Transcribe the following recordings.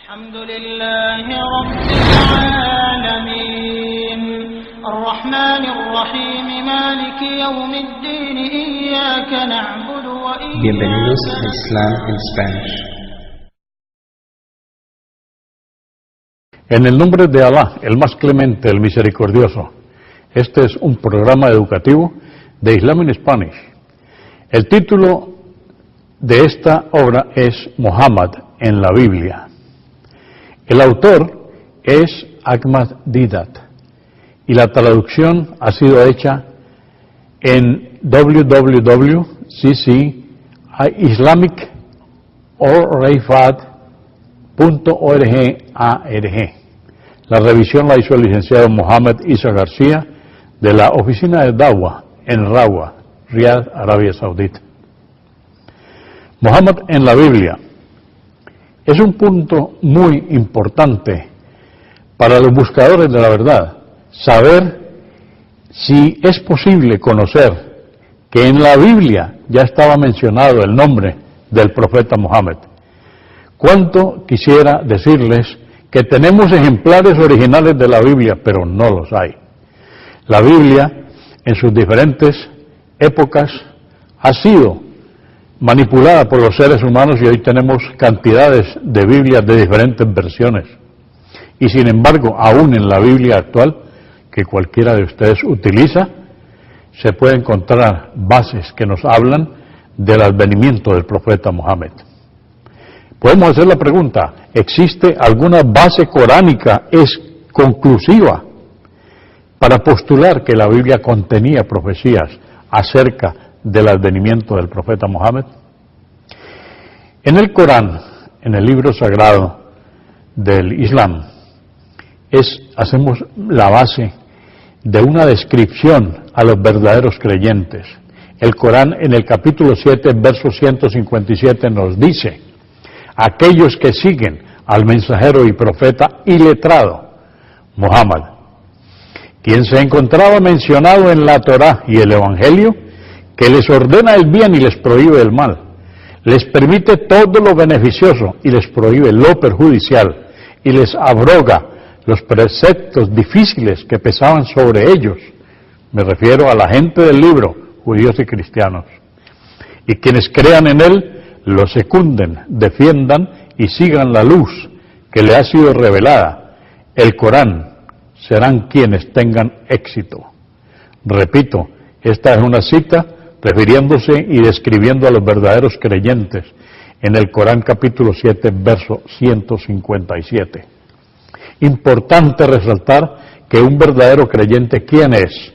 الحمد لله رب العالمين الرحمن الرحيم مالك يوم الدين إياك نعبد وإياك Bienvenidos a Islam en Spanish. En el nombre de Alá, el más clemente, el misericordioso. Este es un programa educativo de Islam en Spanish. El título de esta obra es Muhammad en la Biblia. El autor es Ahmad Deedat y la traducción ha sido hecha en www.islamicorifat.org. La revisión la hizo el licenciado Mohamed Isa García de la oficina de Dawah en Rawah, Riad, Arabia Saudita. Muhammad en la Biblia es un punto muy importante para los buscadores de la verdad, saber si es posible conocer que en la Biblia ya estaba mencionado el nombre del profeta Muhammad. Cuánto quisiera decirles que tenemos ejemplares originales de la Biblia, pero no los hay. La Biblia, en sus diferentes épocas, ha sido manipulada por los seres humanos y hoy tenemos cantidades de Biblias de diferentes versiones. Y sin embargo, aún en la Biblia actual, que cualquiera de ustedes utiliza, se puede encontrar bases que nos hablan del advenimiento del profeta Muhammad. Podemos hacer la pregunta, ¿existe alguna base coránica conclusiva para postular que la Biblia contenía profecías acerca del advenimiento del profeta Muhammad? En el Corán, en el libro sagrado del Islam, hacemos la base de una descripción a los verdaderos creyentes. El Corán en el capítulo 7, verso 157 nos dice: aquellos que siguen al mensajero y profeta iletrado, Muhammad, quien se encontraba mencionado en la Torá y el Evangelio, que les ordena el bien y les prohíbe el mal, les permite todo lo beneficioso y les prohíbe lo perjudicial, y les abroga los preceptos difíciles que pesaban sobre ellos. Me refiero a la gente del libro, judíos y cristianos. Y quienes crean en él, lo secunden, defiendan y sigan la luz que le ha sido revelada, el Corán, serán quienes tengan éxito. Repito, esta es una cita refiriéndose y describiendo a los verdaderos creyentes en el Corán capítulo 7, verso 157. Importante resaltar que un verdadero creyente, ¿quién es?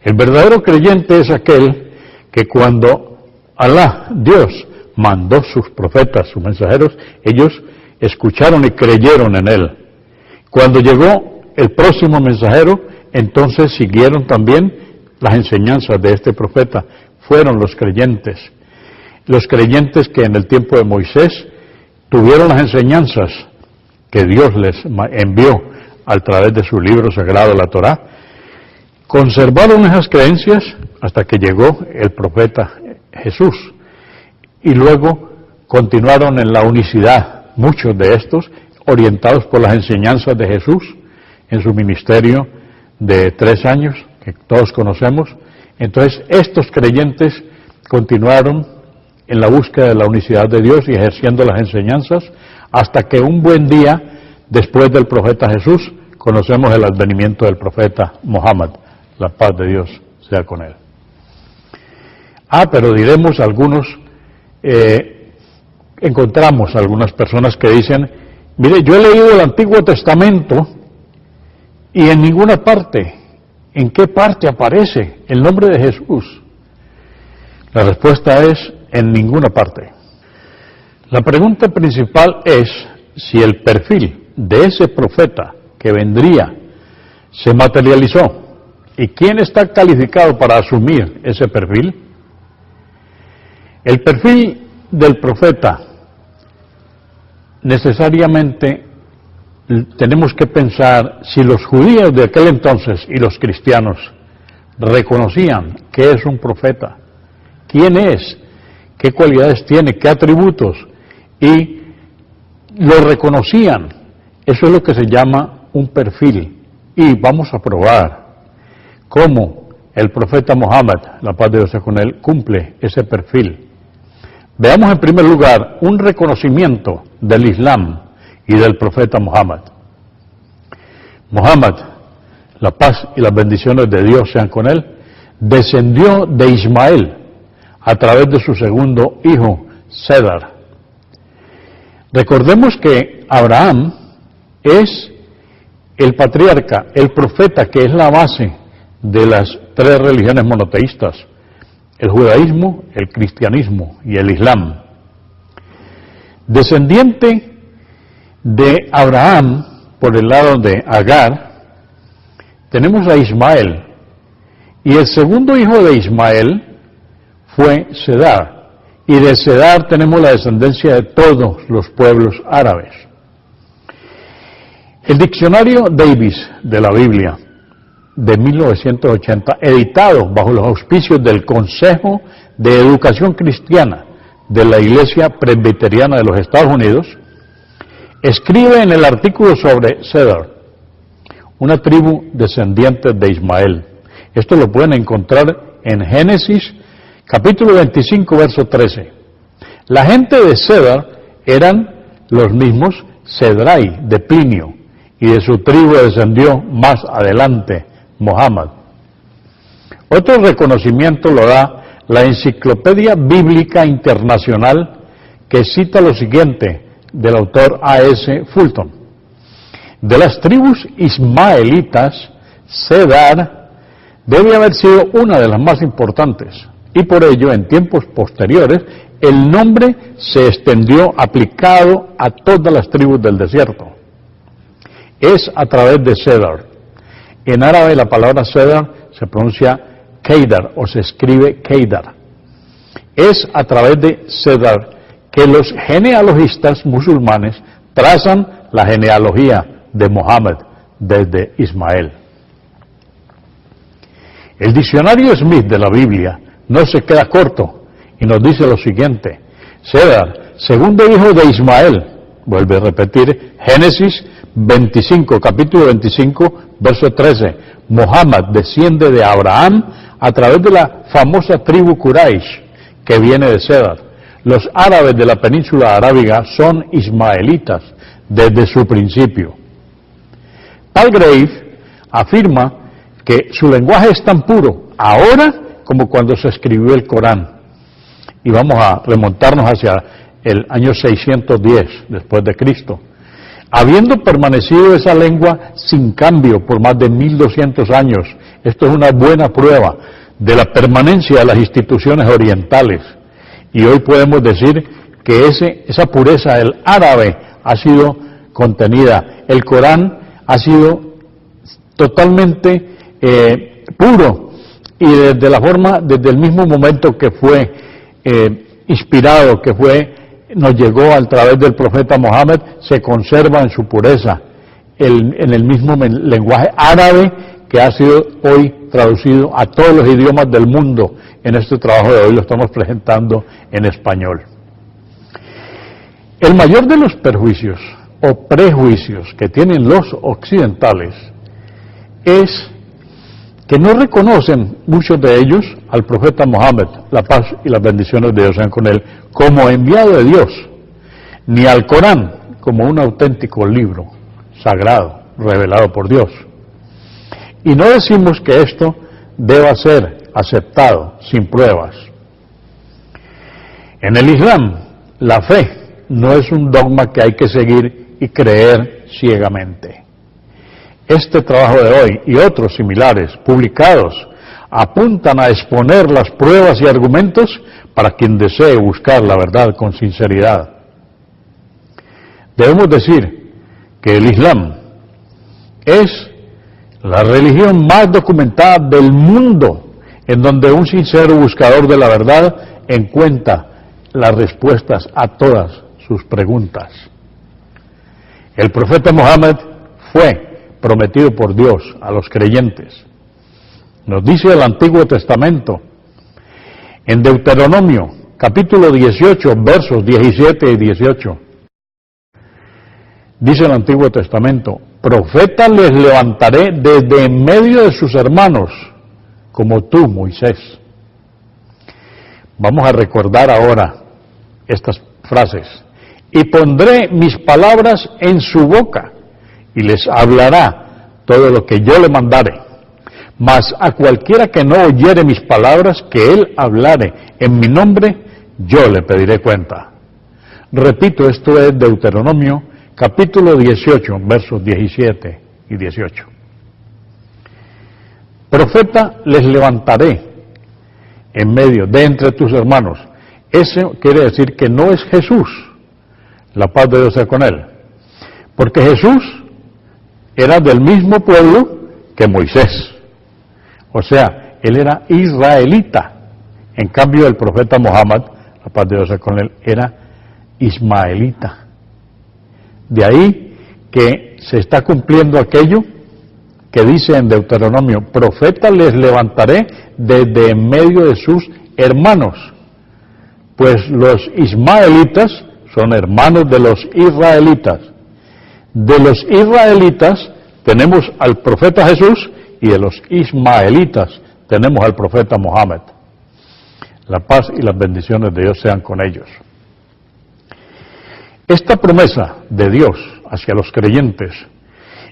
El verdadero creyente es aquel que cuando Alá, Dios, mandó sus profetas, sus mensajeros, ellos escucharon y creyeron en él. Cuando llegó el próximo mensajero, entonces siguieron también las enseñanzas de este profeta. Fueron los creyentes que en el tiempo de Moisés tuvieron las enseñanzas que Dios les envió a través de su libro sagrado, la Torá, conservaron esas creencias hasta que llegó el profeta Jesús, y luego continuaron en la unicidad, muchos de estos orientados por las enseñanzas de Jesús en su ministerio de 3 años, que todos conocemos. Entonces, estos creyentes continuaron en la búsqueda de la unicidad de Dios y ejerciendo las enseñanzas, hasta que un buen día, después del profeta Jesús, conocemos el advenimiento del profeta Muhammad. La paz de Dios sea con él. Pero diremos algunos, encontramos algunas personas que dicen: mire, yo he leído el Antiguo Testamento y en ninguna parte, ¿en qué parte aparece el nombre de Jesús? La respuesta es: en ninguna parte. La pregunta principal es si el perfil de ese profeta que vendría se materializó. ¿Y quién está calificado para asumir ese perfil? El perfil del profeta, necesariamente tenemos que pensar si los judíos de aquel entonces y los cristianos reconocían que es un profeta, quién es, qué cualidades tiene, qué atributos, y lo reconocían. Eso es lo que se llama un perfil. Y vamos a probar cómo el profeta Mohammed, la paz de Dios sea con él, cumple ese perfil. Veamos en primer lugar un reconocimiento del Islam y del profeta Mohammed. Mohammed, la paz y las bendiciones de Dios sean con él, descendió de Ismael a través de su segundo hijo, Cedar. Recordemos que Abraham es el patriarca, el profeta, que es la base de las tres religiones monoteístas: el judaísmo, el cristianismo y el islam. Descendiente de Abraham, por el lado de Agar, tenemos a Ismael, y el segundo hijo de Ismael fue Cedar, y de Cedar tenemos la descendencia de todos los pueblos árabes. El diccionario Davis de la Biblia de 1980, editado bajo los auspicios del Consejo de Educación Cristiana de la Iglesia Presbiteriana de los Estados Unidos, escribe en el artículo sobre Cedar, una tribu descendiente de Ismael. Esto lo pueden encontrar en Génesis capítulo 25, verso 13. La gente de Cedar eran los mismos Cedrai de Plinio, y de su tribu descendió más adelante Mohammed. Otro reconocimiento lo da la Enciclopedia Bíblica Internacional, que cita lo siguiente del autor A.S. Fulton: de las tribus ismaelitas, Cedar debe haber sido una de las más importantes, y por ello en tiempos posteriores el nombre se extendió aplicado a todas las tribus del desierto. Es a través de Cedar. En árabe la palabra Cedar se pronuncia Keidar o se escribe Keidar. Es a través de Cedar que los genealogistas musulmanes trazan la genealogía de Mohammed desde Ismael. El diccionario Smith de la Biblia no se queda corto y nos dice lo siguiente: Cedar, segundo hijo de Ismael, vuelve a repetir Génesis 25, capítulo 25, verso 13. Mohammed desciende de Abraham a través de la famosa tribu Quraysh, que viene de Cedar. Los árabes de la península arábiga son ismaelitas desde su principio. Palgrave afirma que su lenguaje es tan puro ahora como cuando se escribió el Corán. Y vamos a remontarnos hacia el año 610 después de Cristo. Habiendo permanecido esa lengua sin cambio por más de 1200 años, esto es una buena prueba de la permanencia de las instituciones orientales. Y hoy podemos decir que esa pureza del árabe ha sido contenida. El Corán ha sido totalmente puro, y desde el mismo momento que fue inspirado, nos llegó a través del profeta Mohammed, se conserva en su pureza, en el mismo lenguaje árabe que ha sido hoy traducido a todos los idiomas del mundo. En este trabajo de hoy lo estamos presentando en español. El mayor de los perjuicios o prejuicios que tienen los occidentales es que no reconocen muchos de ellos al profeta Mohammed, la paz y las bendiciones de Dios sean con él, como enviado de Dios, ni al Corán como un auténtico libro sagrado, revelado por Dios. Y no decimos que esto deba ser aceptado sin pruebas. En el Islam, la fe no es un dogma que hay que seguir y creer ciegamente. Este trabajo de hoy y otros similares publicados apuntan a exponer las pruebas y argumentos para quien desee buscar la verdad con sinceridad. Debemos decir que el Islam es la religión más documentada del mundo, en donde un sincero buscador de la verdad encuentra las respuestas a todas sus preguntas. El profeta Mohammed fue prometido por Dios a los creyentes. Nos dice el Antiguo Testamento, en Deuteronomio, capítulo 18, versos 17 y 18. Dice el Antiguo Testamento, profeta les levantaré desde en medio de sus hermanos, como tú, Moisés. Vamos a recordar ahora estas frases. Y pondré mis palabras en su boca, y les hablará todo lo que yo le mandare. Mas a cualquiera que no oyere mis palabras, que él hablare en mi nombre, yo le pediré cuenta. Repito, esto es Deuteronomio, capítulo 18, versos 17 y 18. Profeta les levantaré en medio de entre tus hermanos. Eso quiere decir que no es Jesús, la paz de Dios sea con él, porque Jesús era del mismo pueblo que Moisés, o sea, él era israelita. En cambio, el profeta Mohammed, la paz de Dios sea con él, era ismaelita. De ahí que se está cumpliendo aquello que dice en Deuteronomio, profeta les levantaré desde en medio de sus hermanos. Pues los ismaelitas son hermanos de los israelitas. De los israelitas tenemos al profeta Jesús y de los ismaelitas tenemos al profeta Mohammed. La paz y las bendiciones de Dios sean con ellos. Esta promesa de Dios hacia los creyentes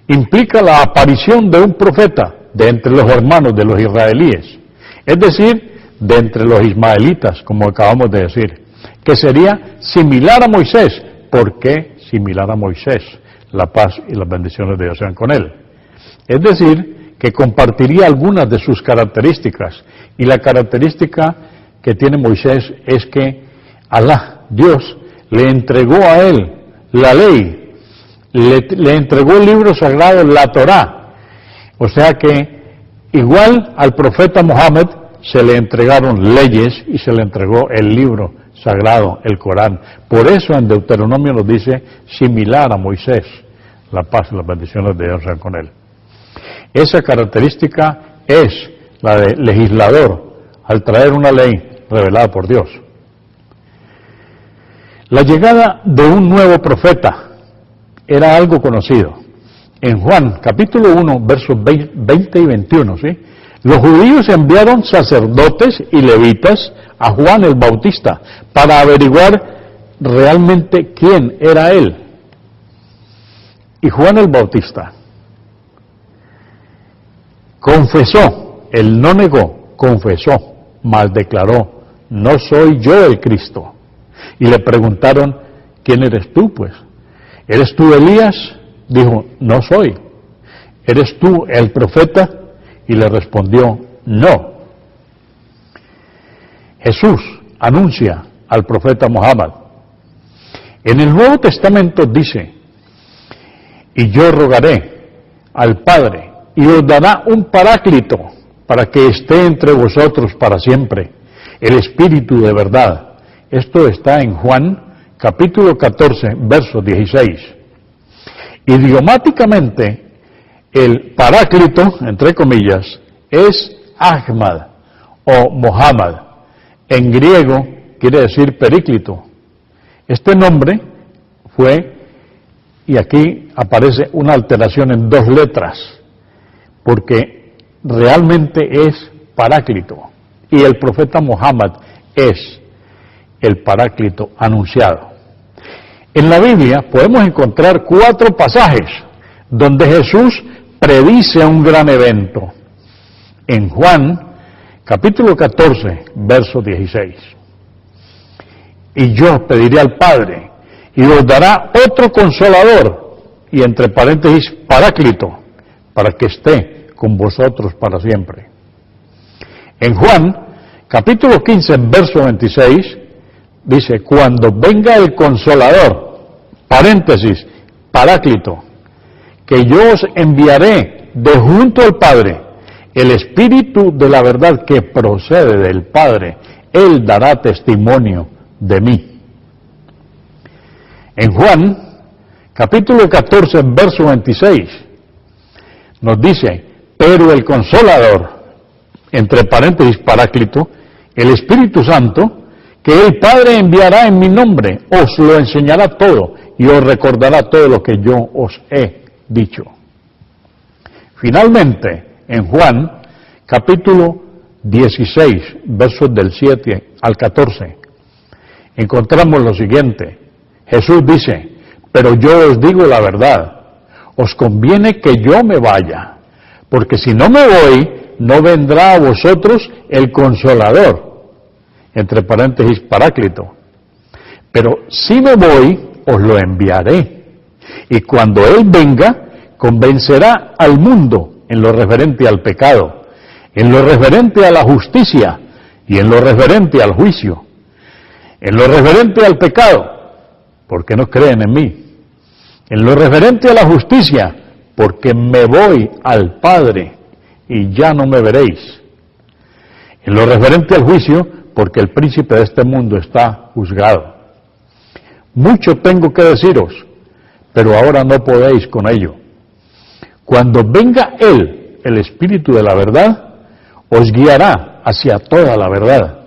implica la aparición de un profeta de entre los hermanos de los israelíes, es decir, de entre los ismaelitas, como acabamos de decir, que sería similar a Moisés. ¿Por qué similar a Moisés? La paz y las bendiciones de Dios sean con él. Es decir, que compartiría algunas de sus características, y la característica que tiene Moisés es que Alá, Dios, le entregó a él la ley, le entregó el libro sagrado, la Torá. O sea que igual al profeta Mohammed se le entregaron leyes y se le entregó el libro sagrado, el Corán. Por eso en Deuteronomio nos dice similar a Moisés. La paz y las bendiciones de Dios sean con él. Esa característica es la de legislador al traer una ley revelada por Dios. La llegada de un nuevo profeta era algo conocido. En Juan, capítulo 1, versos 20 y 21, ¿sí? Los judíos enviaron sacerdotes y levitas a Juan el Bautista para averiguar realmente quién era él. Y Juan el Bautista confesó, él no negó, confesó, mas declaró, no soy yo el Cristo. Y le preguntaron, ¿quién eres tú, pues? ¿Eres tú Elías? Dijo, no soy. ¿Eres tú el profeta? Y le respondió, no. Jesús anuncia al profeta Mohammed. En el Nuevo Testamento dice, y yo rogaré al Padre, y os dará un paráclito, para que esté entre vosotros para siempre, el Espíritu de verdad. Esto está en Juan, capítulo 14, verso 16. Idiomáticamente, el paráclito, entre comillas, es Ahmad o Mohammed. En griego quiere decir períclito. Este nombre fue, y aquí aparece una alteración en 2 letras, porque realmente es paráclito. Y el profeta Mohammed es el paráclito anunciado. En la Biblia podemos encontrar 4 pasajes donde Jesús predice un gran evento. En Juan, capítulo 14, verso 16. Y yo pediré al Padre, y os dará otro consolador, y entre paréntesis, paráclito, para que esté con vosotros para siempre. En Juan, capítulo 15, verso 26, dice, cuando venga el consolador, paréntesis, paráclito, que yo os enviaré de junto al Padre, el Espíritu de la verdad que procede del Padre, Él dará testimonio de mí. En Juan, capítulo 14, verso 26, nos dice, pero el consolador, entre paréntesis, paráclito, el Espíritu Santo, que el Padre enviará en mi nombre, os lo enseñará todo y os recordará todo lo que yo os he dicho. Finalmente, en Juan, capítulo 16, versos del 7 al 14, encontramos lo siguiente. Jesús dice, pero yo os digo la verdad, os conviene que yo me vaya, porque si no me voy, no vendrá a vosotros el Consolador, entre paréntesis, Paráclito. Pero si me voy, os lo enviaré. Y cuando Él venga, convencerá al mundo en lo referente al pecado, en lo referente a la justicia y en lo referente al juicio. En lo referente al pecado, porque no creen en mí. En lo referente a la justicia, porque me voy al Padre y ya no me veréis. En lo referente al juicio, porque el príncipe de este mundo está juzgado. Mucho tengo que deciros, pero ahora no podéis con ello. Cuando venga Él, el Espíritu de la verdad, os guiará hacia toda la verdad,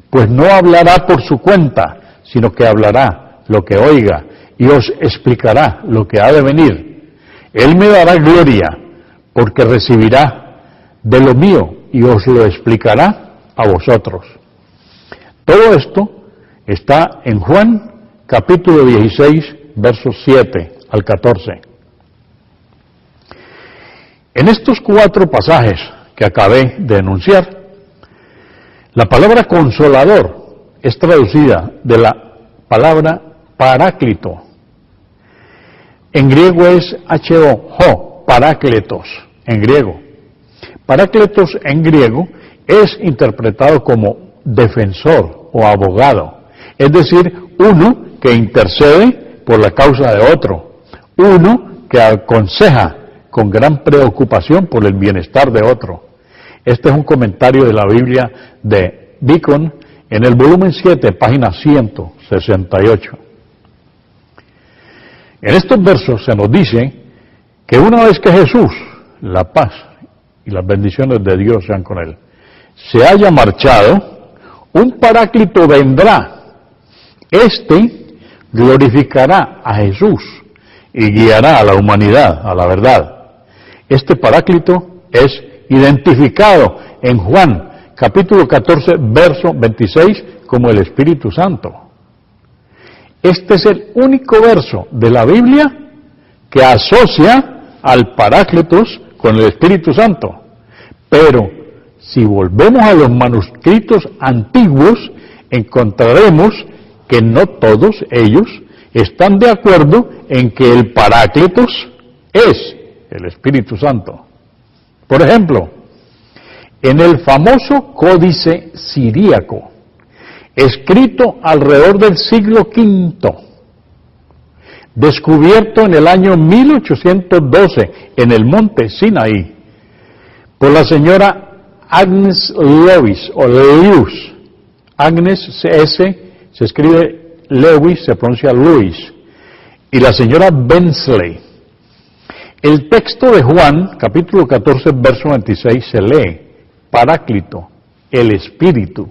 pues no hablará por su cuenta, sino que hablará lo que oiga y os explicará lo que ha de venir. Él me dará gloria, porque recibirá de lo mío y os lo explicará a vosotros. Todo esto está en Juan capítulo 16, versos 7 al 14. En estos 4 pasajes que acabé de enunciar, la palabra consolador es traducida de la palabra paráclito. En griego es ho, parácletos, en griego. Parácletos en griego es interpretado como defensor o abogado, es decir, uno que intercede por la causa de otro, uno que aconseja con gran preocupación por el bienestar de otro. Este es un comentario de la Biblia de Beacon en el volumen 7, página 168. En estos versos se nos dice que una vez que Jesús, la paz y las bendiciones de Dios sean con él, se haya marchado, un paráclito vendrá. Este glorificará a Jesús y guiará a la humanidad a la verdad. Este paráclito es identificado en Juan capítulo 14, verso 26 como el Espíritu Santo. Este es el único verso de la Biblia que asocia al Paráclitos con el Espíritu Santo. Pero si volvemos a los manuscritos antiguos, encontraremos que no todos ellos están de acuerdo en que el Paráclitos es el Espíritu Santo. Por ejemplo, en el famoso Códice Siríaco, escrito alrededor del siglo V, descubierto en el año 1812 en el monte Sinaí, por la señora Agnes Lewis, o Lewis. Agnes se escribe Lewis, se pronuncia Lewis, y la señora Bensley. El texto de Juan, capítulo 14, verso 26, se lee Paráclito, el Espíritu,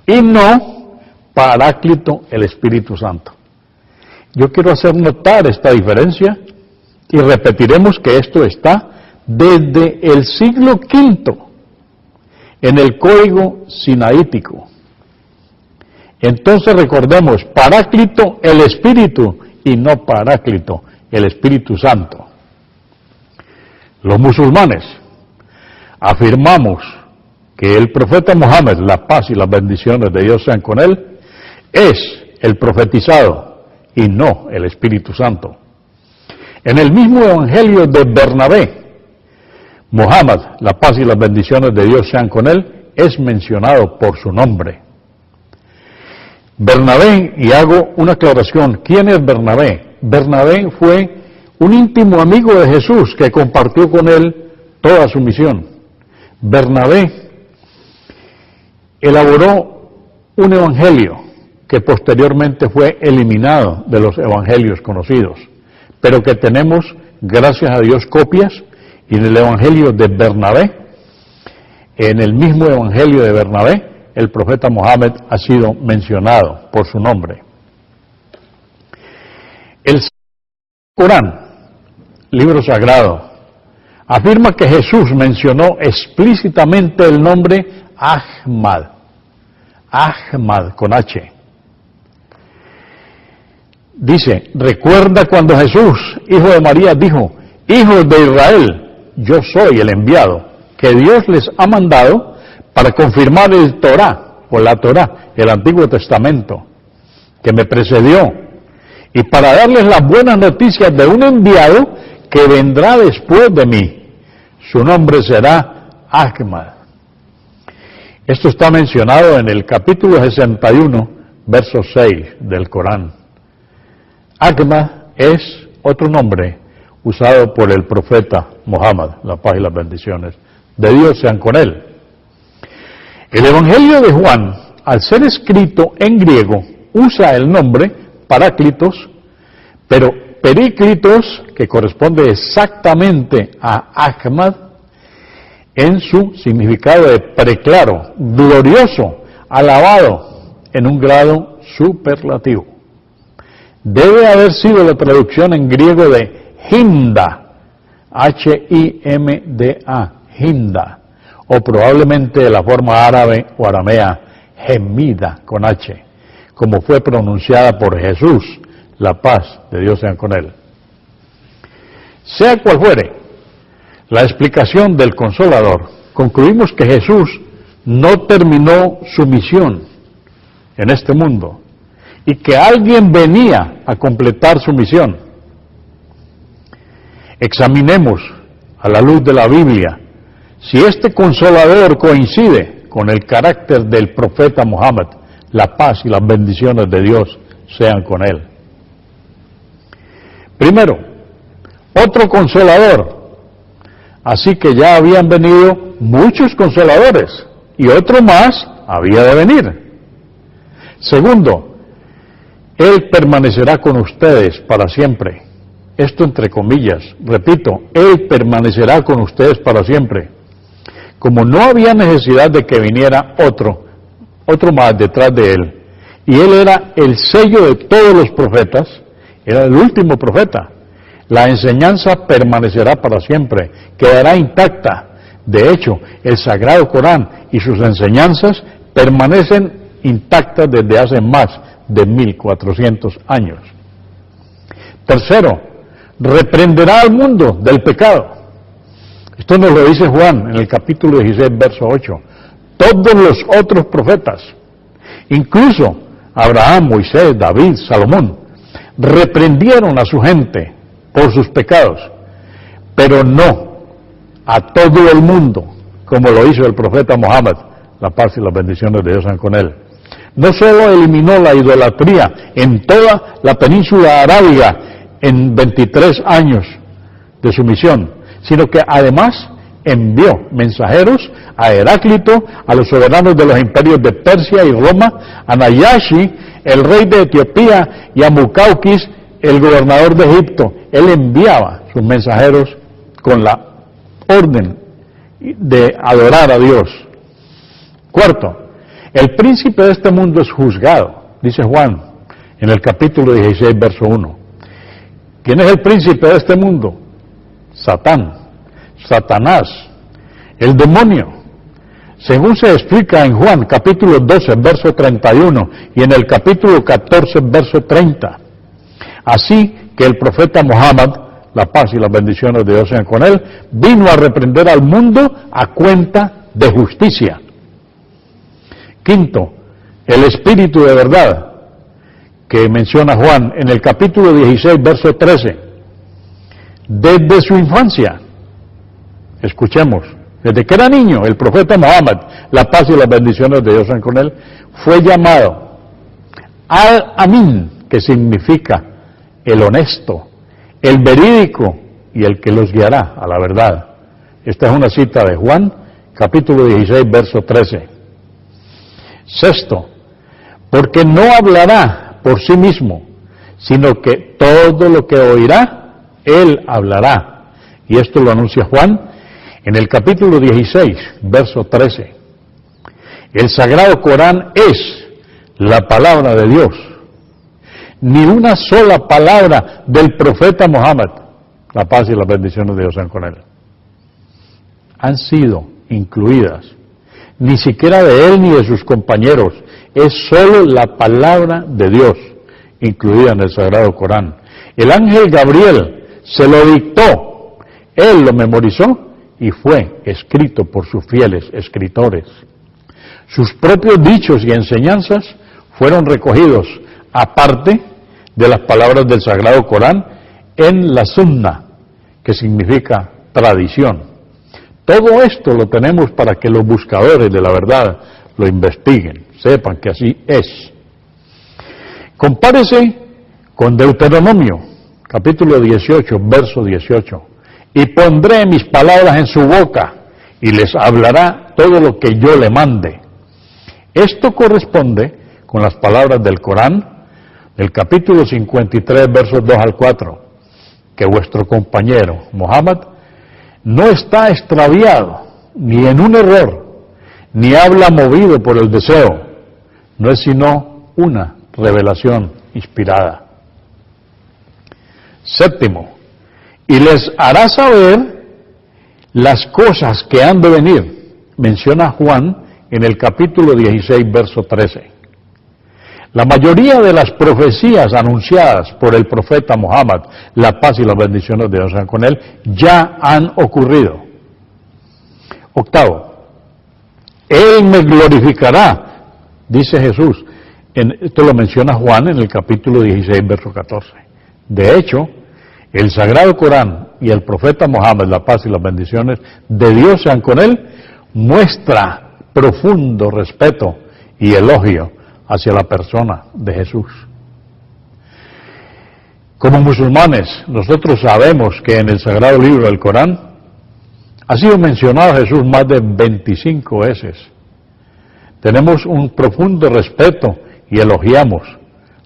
y no Paráclito, el Espíritu Santo. Yo quiero hacer notar esta diferencia y repetiremos que esto está desde el siglo V en el código sinaítico. Entonces recordemos, Paráclito, el Espíritu, y no Paráclito, el Espíritu Santo. Los musulmanes afirmamos que el profeta Mohammed, la paz y las bendiciones de Dios sean con él, es el profetizado y no el Espíritu Santo. En el mismo evangelio de Bernabé, Mohammed, la paz y las bendiciones de Dios sean con él, es mencionado por su nombre. Bernabé, y hago una aclaración, ¿quién es Bernabé? Bernabé fue un íntimo amigo de Jesús que compartió con él toda su misión. Bernabé elaboró un evangelio que posteriormente fue eliminado de los evangelios conocidos, pero que tenemos, gracias a Dios, copias, y en el evangelio de Bernabé, en el mismo evangelio de Bernabé, el profeta Mohammed ha sido mencionado por su nombre. El Corán, libro sagrado, afirma que Jesús mencionó explícitamente el nombre Ahmad, Ahmad con H. Dice, recuerda cuando Jesús, hijo de María, dijo, hijos de Israel, yo soy el enviado, que Dios les ha mandado para confirmar el Torá, o la Torá, el Antiguo Testamento, que me precedió, y para darles las buenas noticias de un enviado que vendrá después de mí. Su nombre será Ahmad. Esto está mencionado en el capítulo 61, verso 6 del Corán. Ahmad es otro nombre usado por el profeta Mohammed, la paz y las bendiciones de Dios sean con él. El Evangelio de Juan, al ser escrito en griego, usa el nombre Paráclitos, pero Períclitos, que corresponde exactamente a Ahmad, en su significado de preclaro, glorioso, alabado, en un grado superlativo. Debe haber sido la traducción en griego de Hinda, H-I-M-D-A, Hinda, o probablemente la forma árabe o aramea, gemida, con H, como fue pronunciada por Jesús, la paz de Dios sea con él. Sea cual fuere la explicación del Consolador, concluimos que Jesús no terminó su misión en este mundo y que alguien venía a completar su misión. Examinemos a la luz de la Biblia si este Consolador coincide con el carácter del profeta Mohammed, la paz y las bendiciones de Dios sean con él. Primero, otro Consolador, así que ya habían venido muchos consoladores y otro más había de venir. Segundo, Él permanecerá con ustedes para siempre. Esto entre comillas, repito, Él permanecerá con ustedes para siempre. Como no había necesidad de que viniera otro más detrás de Él, y Él era el sello de todos los profetas, era el último profeta, la enseñanza permanecerá para siempre, quedará intacta. De hecho, el Sagrado Corán y sus enseñanzas permanecen intactas desde hace más de 1400 años. Tercero, reprenderá al mundo del pecado. Esto nos lo dice Juan en el capítulo 16, verso 8. Todos los otros profetas, incluso Abraham, Moisés, David, Salomón, reprendieron a su gente por sus pecados, pero no a todo el mundo, como lo hizo el profeta Mohammed, la paz y las bendiciones de Dios sean con él. No solo eliminó la idolatría en toda la península arábiga en 23 años de su misión, sino que además envió mensajeros a Heráclito, a los soberanos de los imperios de Persia y Roma, a Nayashi, el rey de Etiopía, y a Mucaukis, el gobernador de Egipto. Él enviaba sus mensajeros con la orden de adorar a Dios. Cuarto, el príncipe de este mundo es juzgado, dice Juan en el capítulo 16, verso 1. ¿Quién es el príncipe de este mundo? Satanás, el demonio. Según se explica en Juan capítulo 12, verso 31 y en el capítulo 14, verso 30. Así que el profeta Mohammed, la paz y las bendiciones de Dios sean con él, vino a reprender al mundo a cuenta de justicia. Quinto, el Espíritu de verdad, que menciona Juan en el capítulo 16, verso 13. Desde su infancia, escuchemos, desde que era niño, el profeta Mohammed, la paz y las bendiciones de Dios sean con él, fue llamado Al-Amin, que significa el honesto, el verídico y el que los guiará a la verdad. Esta es una cita de Juan, capítulo 16, verso 13. Sexto, porque no hablará por sí mismo, sino que todo lo que oirá, Él hablará. Y esto lo anuncia Juan en el capítulo 16, verso 13. El Sagrado Corán es la palabra de Dios. Ni una sola palabra del profeta Muhammad, la paz y las bendiciones de Dios sean con él, han sido incluidas, ni siquiera de él ni de sus compañeros. Es solo la palabra de Dios incluida en el Sagrado Corán. El ángel Gabriel se lo dictó, él lo memorizó y fue escrito por sus fieles escritores. Sus propios dichos y enseñanzas fueron recogidos, aparte de las palabras del Sagrado Corán, en la Sunna, que significa tradición. Todo esto lo tenemos para que los buscadores de la verdad lo investiguen, sepan que así es. Compárese con Deuteronomio, capítulo 18, verso 18. Y pondré mis palabras en su boca, y les hablará todo lo que yo le mande. Esto corresponde con las palabras del Corán, del capítulo 53, versos 2 al 4, que vuestro compañero Muhammad no está extraviado, ni en un error, ni habla movido por el deseo, no es sino una revelación inspirada. Séptimo, y les hará saber las cosas que han de venir, menciona Juan en el capítulo 16, verso 13. La mayoría de las profecías anunciadas por el profeta Muhammad, la paz y las bendiciones de Dios sean con él, ya han ocurrido. Octavo, él me glorificará, dice Jesús. Esto lo menciona Juan en el capítulo 16, verso 14. De hecho, el Sagrado Corán y el profeta Muhammad, la paz y las bendiciones de Dios sean con él, muestra profundo respeto y elogio hacia la persona de Jesús. Como musulmanes, nosotros sabemos que en el Sagrado Libro del Corán ha sido mencionado Jesús más de 25 veces. Tenemos un profundo respeto y elogiamos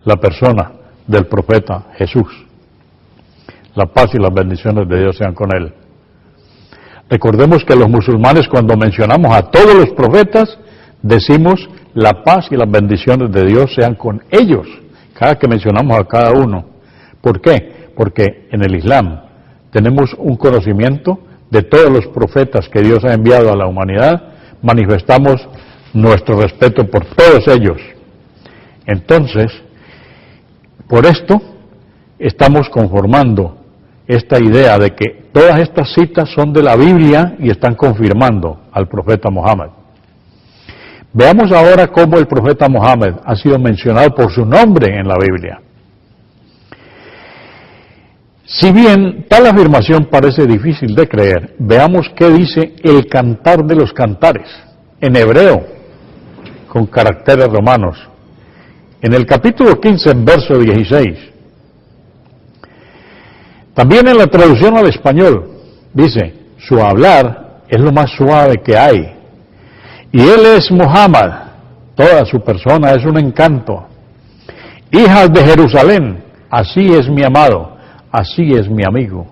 la persona del profeta Jesús. La paz y las bendiciones de Dios sean con él. Recordemos que los musulmanes, cuando mencionamos a todos los profetas, decimos la paz y las bendiciones de Dios sean con ellos, cada que mencionamos a cada uno. ¿Por qué? Porque en el Islam tenemos un conocimiento de todos los profetas que Dios ha enviado a la humanidad, manifestamos nuestro respeto por todos ellos. Entonces, por esto estamos conformando esta idea de que todas estas citas son de la Biblia y están confirmando al profeta Muhammad. Veamos ahora cómo el profeta Muhammad ha sido mencionado por su nombre en la Biblia. Si bien tal afirmación parece difícil de creer, veamos qué dice el Cantar de los Cantares, en hebreo, con caracteres romanos. En el capítulo 15, en verso 16. También en la traducción al español, dice, su hablar es lo más suave que hay. Y él es Muhammad, toda su persona es un encanto. Hijas de Jerusalén, así es mi amado, así es mi amigo.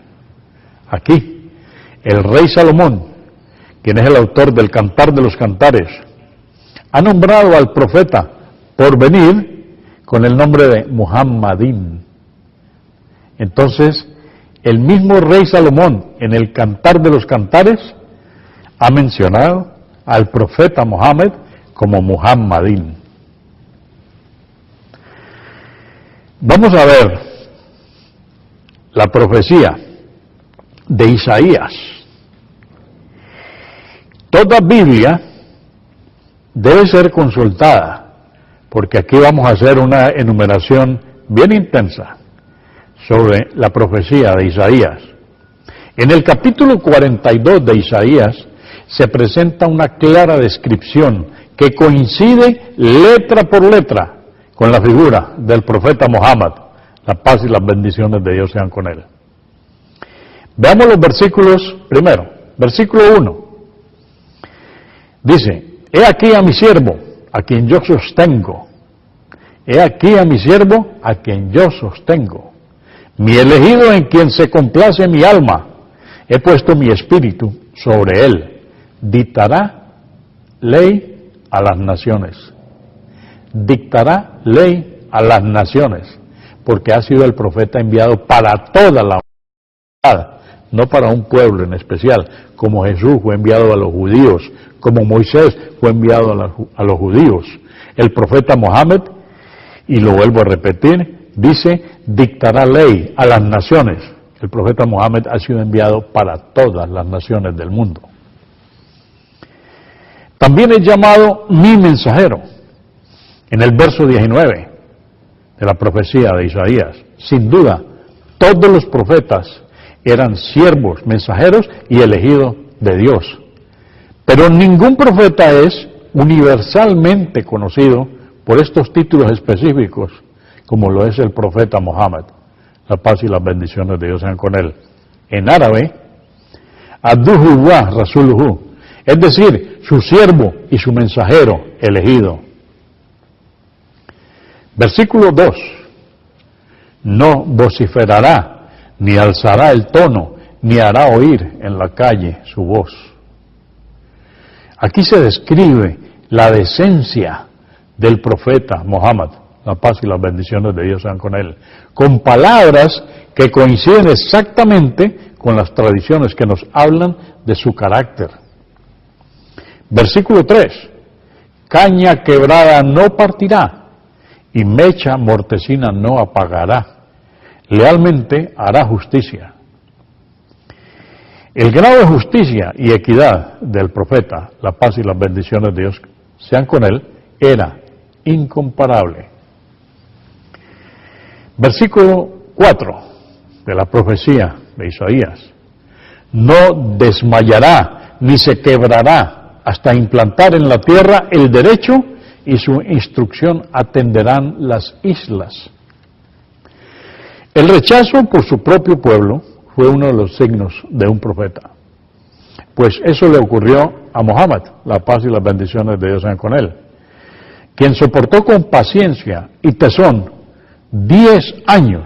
Aquí, el rey Salomón, quien es el autor del Cantar de los Cantares, ha nombrado al profeta por venir con el nombre de Muhammadín. Entonces, el mismo rey Salomón, en el Cantar de los Cantares, ha mencionado al profeta Muhammad como Muhammadín. Vamos a ver la profecía de Isaías. Toda Biblia debe ser consultada, porque aquí vamos a hacer una enumeración bien intensa sobre la profecía de Isaías. En el capítulo 42 de Isaías se presenta una clara descripción que coincide letra por letra con la figura del profeta Muhammad. La paz y las bendiciones de Dios sean con él. Veamos los versículos primero. Versículo 1. Dice, he aquí a mi siervo, a quien yo sostengo. He aquí a mi siervo, a quien yo sostengo. Mi elegido en quien se complace mi alma. He puesto mi espíritu sobre él. Dictará ley a las naciones. Dictará ley a las naciones, porque ha sido el profeta enviado para toda la humanidad, no para un pueblo en especial, como Jesús fue enviado a los judíos, como Moisés fue enviado a los judíos. El profeta Mohammed, y lo vuelvo a repetir, dice, dictará ley a las naciones. El profeta Mohammed ha sido enviado para todas las naciones del mundo. También es llamado mi mensajero, en el verso 19 de la profecía de Isaías. Sin duda, todos los profetas eran siervos, mensajeros y elegidos de Dios. Pero ningún profeta es universalmente conocido por estos títulos específicos, como lo es el profeta Mohammed. La paz y las bendiciones de Dios sean con él. En árabe, Abduhu wa Rasuluhu, es decir, su siervo y su mensajero elegido. Versículo 2. No vociferará, ni alzará el tono, ni hará oír en la calle su voz. Aquí se describe la decencia del profeta Mohammed, la paz y las bendiciones de Dios sean con él, con palabras que coinciden exactamente con las tradiciones que nos hablan de su carácter. Versículo 3. Caña quebrada no partirá, y mecha mortecina no apagará. Lealmente hará justicia. El grado de justicia y equidad del profeta, la paz y las bendiciones de Dios sean con él, era incomparable. Versículo 4 de la profecía de Isaías. No desmayará ni se quebrará hasta implantar en la tierra el derecho, y su instrucción atenderán las islas. El rechazo por su propio pueblo fue uno de los signos de un profeta. Pues eso le ocurrió a Mohammed, la paz y las bendiciones de Dios sean con él, quien soportó con paciencia y tesón 10 años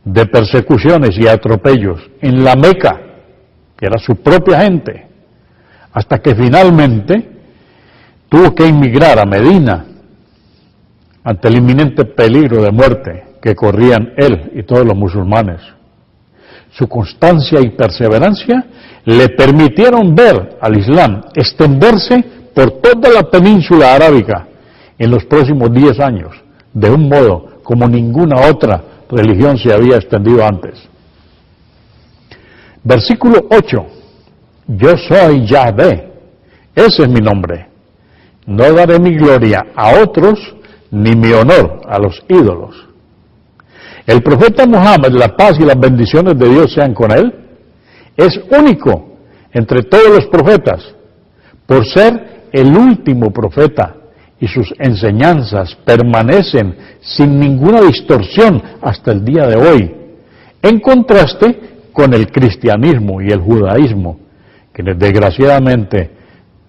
de persecuciones y atropellos en la Meca, que era su propia gente, hasta que finalmente tuvo que emigrar a Medina ante el inminente peligro de muerte que corrían él y todos los musulmanes. Su constancia y perseverancia le permitieron ver al Islam extenderse por toda la península arábica en los próximos 10 años, de un modo como ninguna otra religión se había extendido antes. Versículo 8. Yo soy Yahvé, ese es mi nombre. No daré mi gloria a otros, ni mi honor a los ídolos. El profeta Mohammed, la paz y las bendiciones de Dios sean con él, es único entre todos los profetas, por ser el último profeta, y sus enseñanzas permanecen sin ninguna distorsión hasta el día de hoy, en contraste con el cristianismo y el judaísmo, quienes desgraciadamente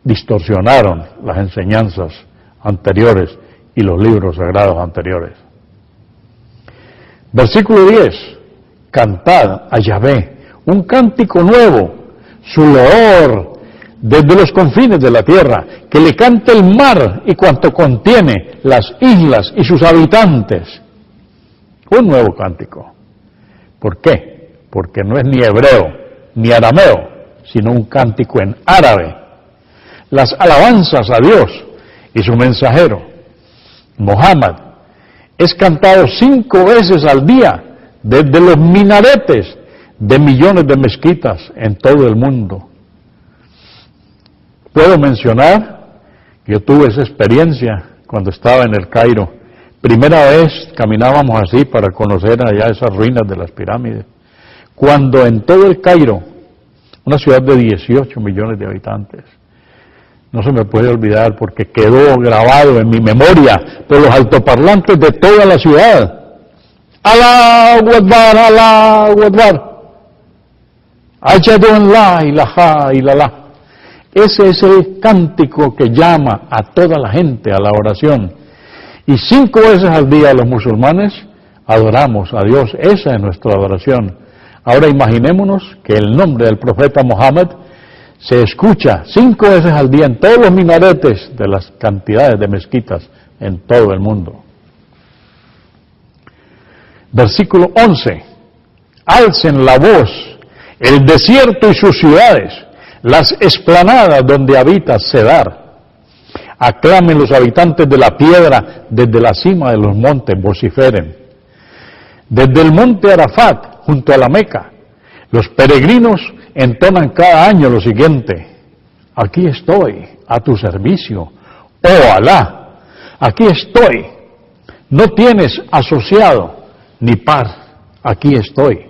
distorsionaron las enseñanzas anteriores y los libros sagrados anteriores. Versículo 10. Cantad a Yahvé un cántico nuevo, su loor desde los confines de la tierra, que le cante el mar y cuanto contiene, las islas y sus habitantes. Un nuevo cántico. ¿Por qué? Porque no es ni hebreo ni arameo, sino un cántico en árabe. Las alabanzas a Dios y su mensajero, Mohammed, es cantado 5 veces al día desde los minaretes de millones de mezquitas en todo el mundo. Puedo mencionar, yo tuve esa experiencia cuando estaba en el Cairo. Primera vez caminábamos así para conocer allá esas ruinas de las pirámides. Cuando en todo el Cairo, una ciudad de 18 millones de habitantes, no se me puede olvidar porque quedó grabado en mi memoria por los altoparlantes de toda la ciudad. Allahu Akbar, Allahu Akbar. Ashhadu an la ilaha illallah. Ese es el cántico que llama a toda la gente a la oración. Y 5 veces al día los musulmanes adoramos a Dios. Esa es nuestra adoración. Ahora imaginémonos que el nombre del profeta Mohammed se escucha 5 veces al día en todos los minaretes de las cantidades de mezquitas en todo el mundo. Versículo 11. Alcen la voz, el desierto y sus ciudades, las explanadas donde habita Cedar. Aclamen los habitantes de la piedra, desde la cima de los montes vociferen. Desde el monte Arafat, junto a la Meca, los peregrinos entonan cada año lo siguiente: aquí estoy, a tu servicio, oh Alá, aquí estoy, no tienes asociado ni par, aquí estoy.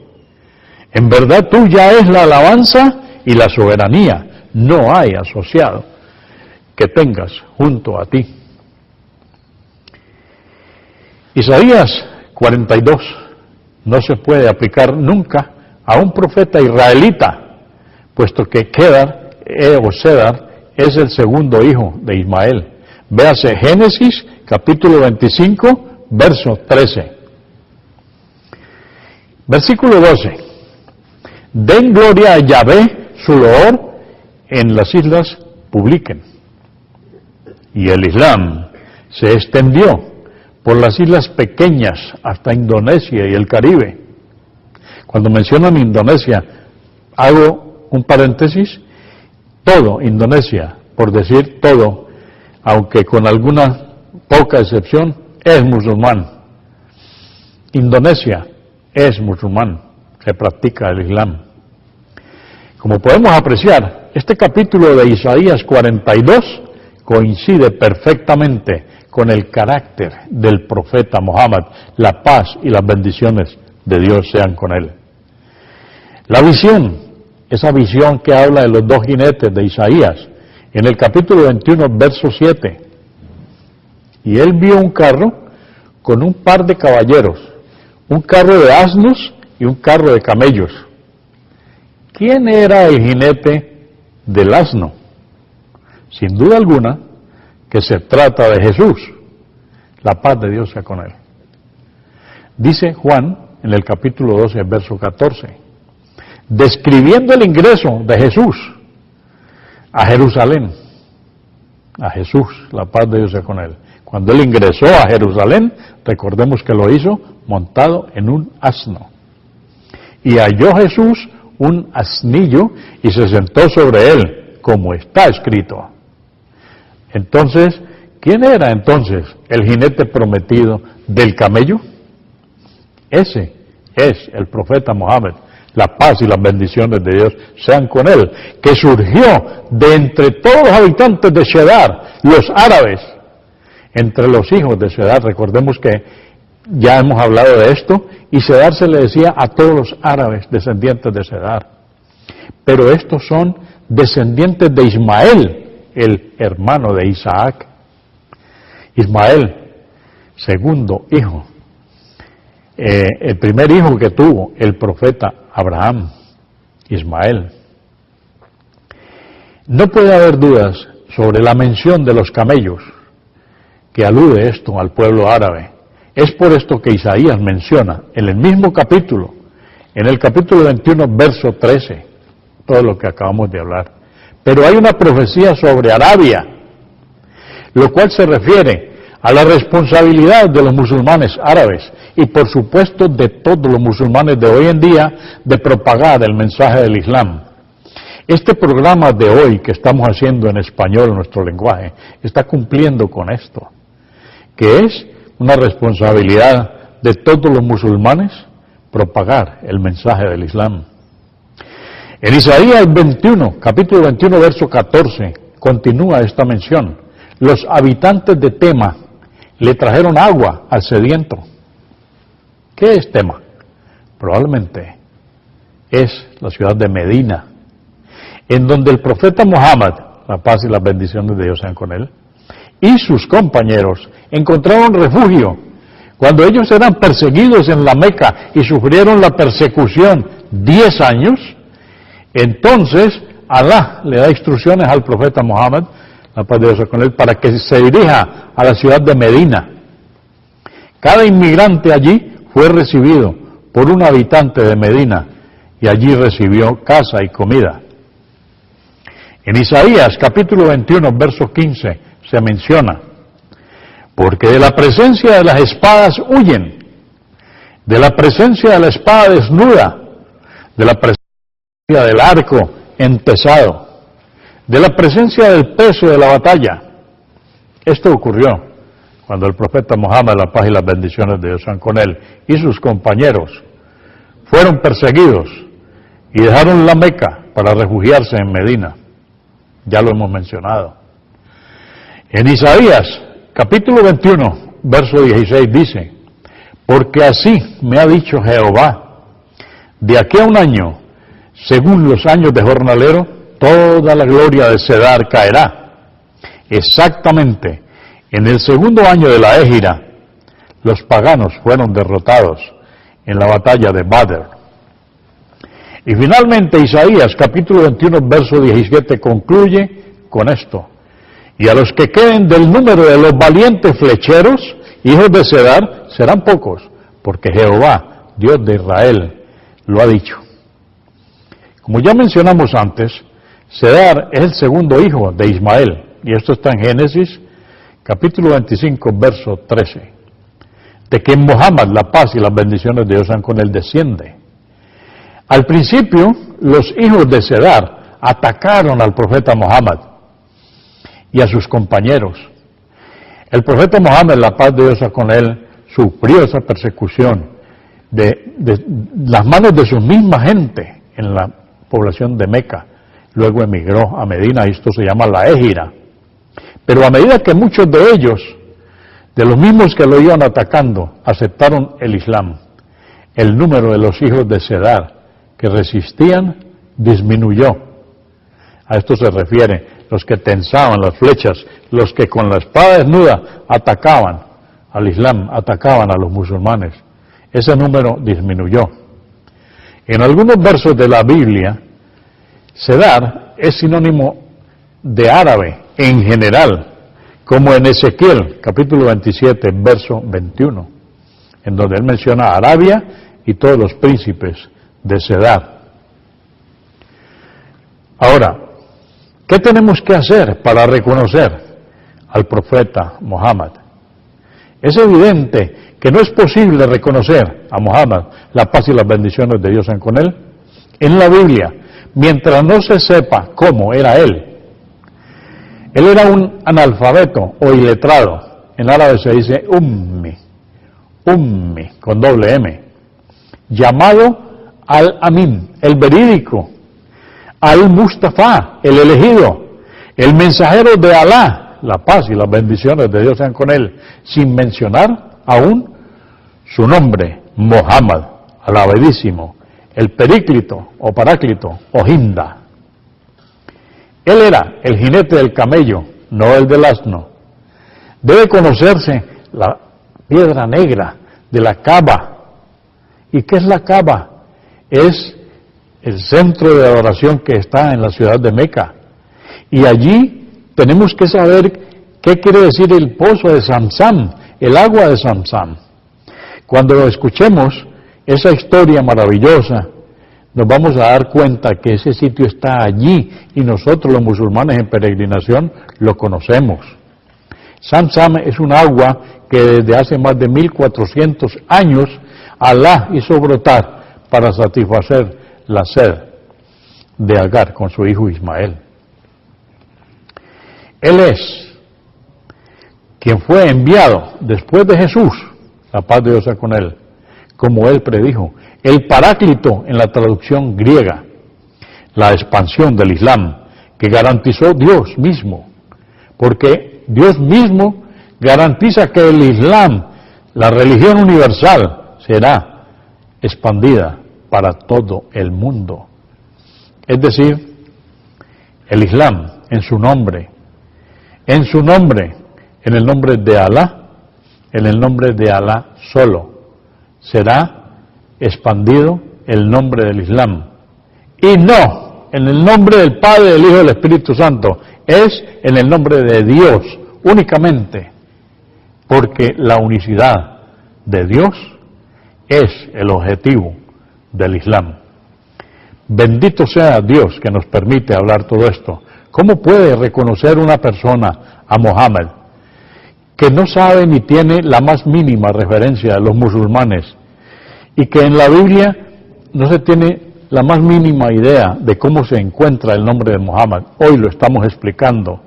En verdad tuya es la alabanza y la soberanía, no hay asociado que tengas junto a ti. Isaías 42 no se puede aplicar nunca a un profeta israelita, puesto que Cedar es el segundo hijo de Ismael. Véase Génesis capítulo 25, verso 13. Versículo 12. Den gloria a Yahvé, su loor, en las islas publiquen. Y el Islam se extendió por las islas pequeñas hasta Indonesia y el Caribe. Cuando mencionan Indonesia, hago un paréntesis, todo Indonesia, por decir todo, aunque con alguna poca excepción, es musulmán. Indonesia es musulmán, se practica el Islam. Como podemos apreciar, este capítulo de Isaías 42 coincide perfectamente con el carácter del profeta Muhammad. La paz y las bendiciones de Dios sean con él. La visión, esa visión que habla de los 2 jinetes de Isaías, en el capítulo 21, verso 7. Y él vio un carro con un par de caballeros, un carro de asnos y un carro de camellos. ¿Quién era el jinete del asno? Sin duda alguna que se trata de Jesús. La paz de Dios sea con él. Dice Juan en el capítulo 12, verso 14, describiendo el ingreso de Jesús a Jerusalén. A Jesús, la paz de Dios sea con él. Cuando él ingresó a Jerusalén, recordemos que lo hizo montado en un asno. Y halló Jesús un asnillo y se sentó sobre él, como está escrito. Entonces, ¿quién era entonces el jinete prometido del camello? Ese es el profeta Muhammad. La paz y las bendiciones de Dios sean con él, que surgió de entre todos los habitantes de Cedar, los árabes. Entre los hijos de Cedar, recordemos que ya hemos hablado de esto, y Cedar se le decía a todos los árabes descendientes de Cedar. Pero estos son descendientes de Ismael, el hermano de Isaac. Ismael, segundo hijo. El primer hijo que tuvo el profeta Abraham, Ismael. No puede haber dudas sobre la mención de los camellos, que alude esto al pueblo árabe. Es por esto que Isaías menciona en el mismo capítulo, en el capítulo 21, verso 13, todo lo que acabamos de hablar. Pero hay una profecía sobre Arabia, lo cual se refiere a la responsabilidad de los musulmanes árabes y por supuesto de todos los musulmanes de hoy en día de propagar el mensaje del Islam. Este programa de hoy que estamos haciendo en español, en nuestro lenguaje, está cumpliendo con esto, que es una responsabilidad de todos los musulmanes propagar el mensaje del Islam. En Isaías 21, capítulo 21, verso 14, continúa esta mención. Los habitantes de Tema le trajeron agua al sediento. ¿Qué es Tema? Probablemente es la ciudad de Medina, en donde el profeta Muhammad, la paz y las bendiciones de Dios sean con él, y sus compañeros encontraron refugio cuando ellos eran perseguidos en la Meca y sufrieron la persecución 10 años. Entonces Alá le da instrucciones al profeta Muhammad, la paz de Dios sea con él, para que se dirija a la ciudad de Medina. Cada inmigrante allí fue recibido por un habitante de Medina y allí recibió casa y comida. En Isaías capítulo 21, verso 15, se menciona: porque de la presencia de las espadas huyen, de la presencia de la espada desnuda, de la presencia del arco entesado, de la presencia del peso de la batalla. Esto ocurrió cuando el profeta Mohammed, la paz y las bendiciones de Dios sean con él, y sus compañeros fueron perseguidos y dejaron la Meca para refugiarse en Medina. Ya lo hemos mencionado. En Isaías, capítulo 21, verso 16 dice: porque así me ha dicho Jehová, de aquí a un año, según los años de jornalero, toda la gloria de Cedar caerá. Exactamente, en el segundo año de la Égira, los paganos fueron derrotados en la batalla de Badr. Y finalmente Isaías capítulo 21 verso 17 concluye con esto: y a los que queden del número de los valientes flecheros, hijos de Cedar, serán pocos, porque Jehová, Dios de Israel, lo ha dicho. Como ya mencionamos antes, Cedar es el segundo hijo de Ismael, y esto está en Génesis capítulo 25 verso 13, de que Mohammed, la paz y las bendiciones de Dios sean con él, desciende. Al principio, los hijos de Cedar atacaron al profeta Mohammed y a sus compañeros. El profeta Mohammed, la paz de Dios sea con él, sufrió esa persecución de las manos de su misma gente en la población de Meca. Luego emigró a Medina, y esto se llama la Égira. Pero a medida que muchos de ellos, de los mismos que lo iban atacando, aceptaron el Islam, el número de los hijos de Cedar que resistían disminuyó. A esto se refiere los que tensaban las flechas, los que con la espada desnuda atacaban al Islam, atacaban a los musulmanes. Ese número disminuyó. En algunos versos de la Biblia, Cedar es sinónimo de árabe en general, como en Ezequiel, capítulo 27, verso 21, en donde él menciona a Arabia y todos los príncipes de Cedar. Ahora, ¿qué tenemos que hacer para reconocer al profeta Mohammed? Es evidente que no es posible reconocer a Mohammed, la paz y las bendiciones de Dios sean con él, en la Biblia, mientras no se sepa cómo era él. Él era un analfabeto o iletrado. En árabe se dice ummi, con doble M, llamado al-Amin, el verídico, al-Mustafa, el elegido, el mensajero de Alá, la paz y las bendiciones de Dios sean con él, sin mencionar aún su nombre, Mohammed, alabadísimo, el períclito o paráclito o Hinda. Él era el jinete del camello, no el del asno. Debe conocerse la piedra negra de la Kaaba. ¿Y qué es la Kaaba? Es el centro de adoración que está en la ciudad de Meca. Y allí tenemos que saber qué quiere decir el pozo de Zamzam, el agua de Zamzam. Cuando escuchemos esa historia maravillosa, nos vamos a dar cuenta que ese sitio está allí y nosotros los musulmanes en peregrinación lo conocemos. Zamzam es un agua que desde hace más de 1400 años Alá hizo brotar para satisfacer la sed de Agar con su hijo Ismael. Él es quien fue enviado después de Jesús, la paz de Dios sea con él, como él predijo, el paráclito en la traducción griega, la expansión del Islam, que garantizó Dios mismo, porque Dios mismo garantiza que el Islam, la religión universal, será expandida para todo el mundo. Es decir, el Islam en su nombre, en el nombre de Alá, en el nombre de Alá solo, será expandido el nombre del Islam. Y no en el nombre del Padre, del Hijo y del Espíritu Santo, es en el nombre de Dios únicamente, porque la unicidad de Dios es el objetivo del Islam. Bendito sea Dios que nos permite hablar todo esto, ¿Cómo puede reconocer una persona a Mohammed que no sabe ni tiene la más mínima referencia a los musulmanes y que en la Biblia no se tiene la más mínima idea de cómo se encuentra el nombre de Mohammed? Hoy lo estamos explicando.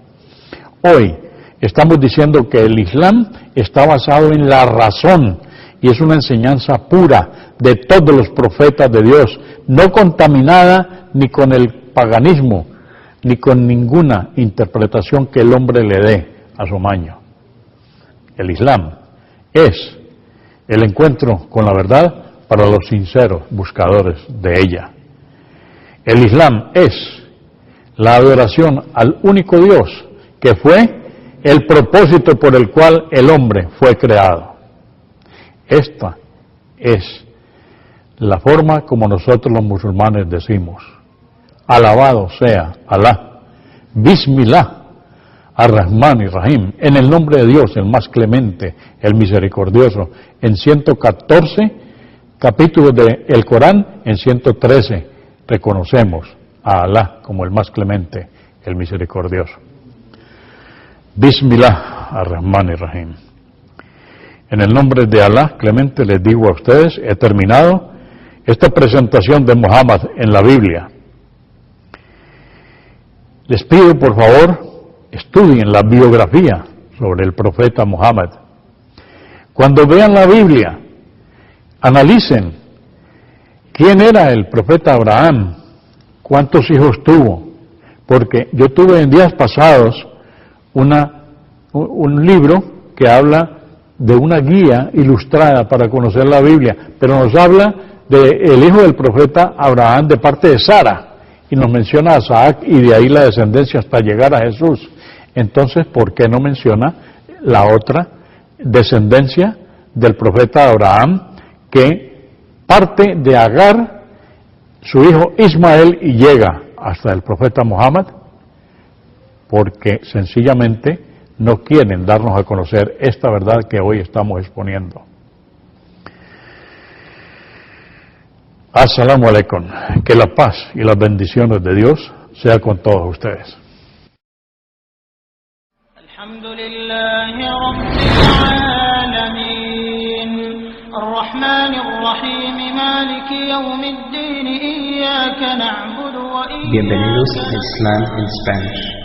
Hoy estamos diciendo que el Islam está basado en la razón y es una enseñanza pura de todos los profetas de Dios, no contaminada ni con el paganismo, ni con ninguna interpretación que el hombre le dé a su maño. El Islam es el encuentro con la verdad para los sinceros buscadores de ella. El Islam es la adoración al único Dios que fue el propósito por el cual el hombre fue creado. Esta es la forma como nosotros los musulmanes decimos: alabado sea Alá, Bismillah, Ar-Rahman y Rahim, en el nombre de Dios, el más clemente, el misericordioso. En 114 capítulos del Corán, en 113 reconocemos a Alá como el más clemente, el misericordioso. Bismillah, Ar-Rahman y Rahim. En el nombre de Alá clemente les digo a ustedes, he terminado esta presentación de Muhammad en la Biblia. Les pido por favor, estudien la biografía sobre el profeta Muhammad. Cuando vean la Biblia, analicen quién era el profeta Abraham, cuántos hijos tuvo, porque yo tuve en días pasados un libro que habla de una guía ilustrada para conocer la Biblia, pero nos habla del hijo del profeta Abraham de parte de Sara, y nos menciona a Isaac y de ahí la descendencia hasta llegar a Jesús. Entonces, ¿por qué no menciona la otra descendencia del profeta Abraham, que parte de Agar, su hijo Ismael, y llega hasta el profeta Muhammad? Porque sencillamente no quieren darnos a conocer esta verdad que hoy estamos exponiendo. As-salamu alaykum. Que la paz y las bendiciones de Dios sea con todos ustedes. Alhamdulillahi Rabbil Alamin, Ar-Rahmanir Rahim, Maliki Yawmiddin, Iyyaka na'budu wa iyyaka nasta'in. Bienvenidos a Islam in Spanish.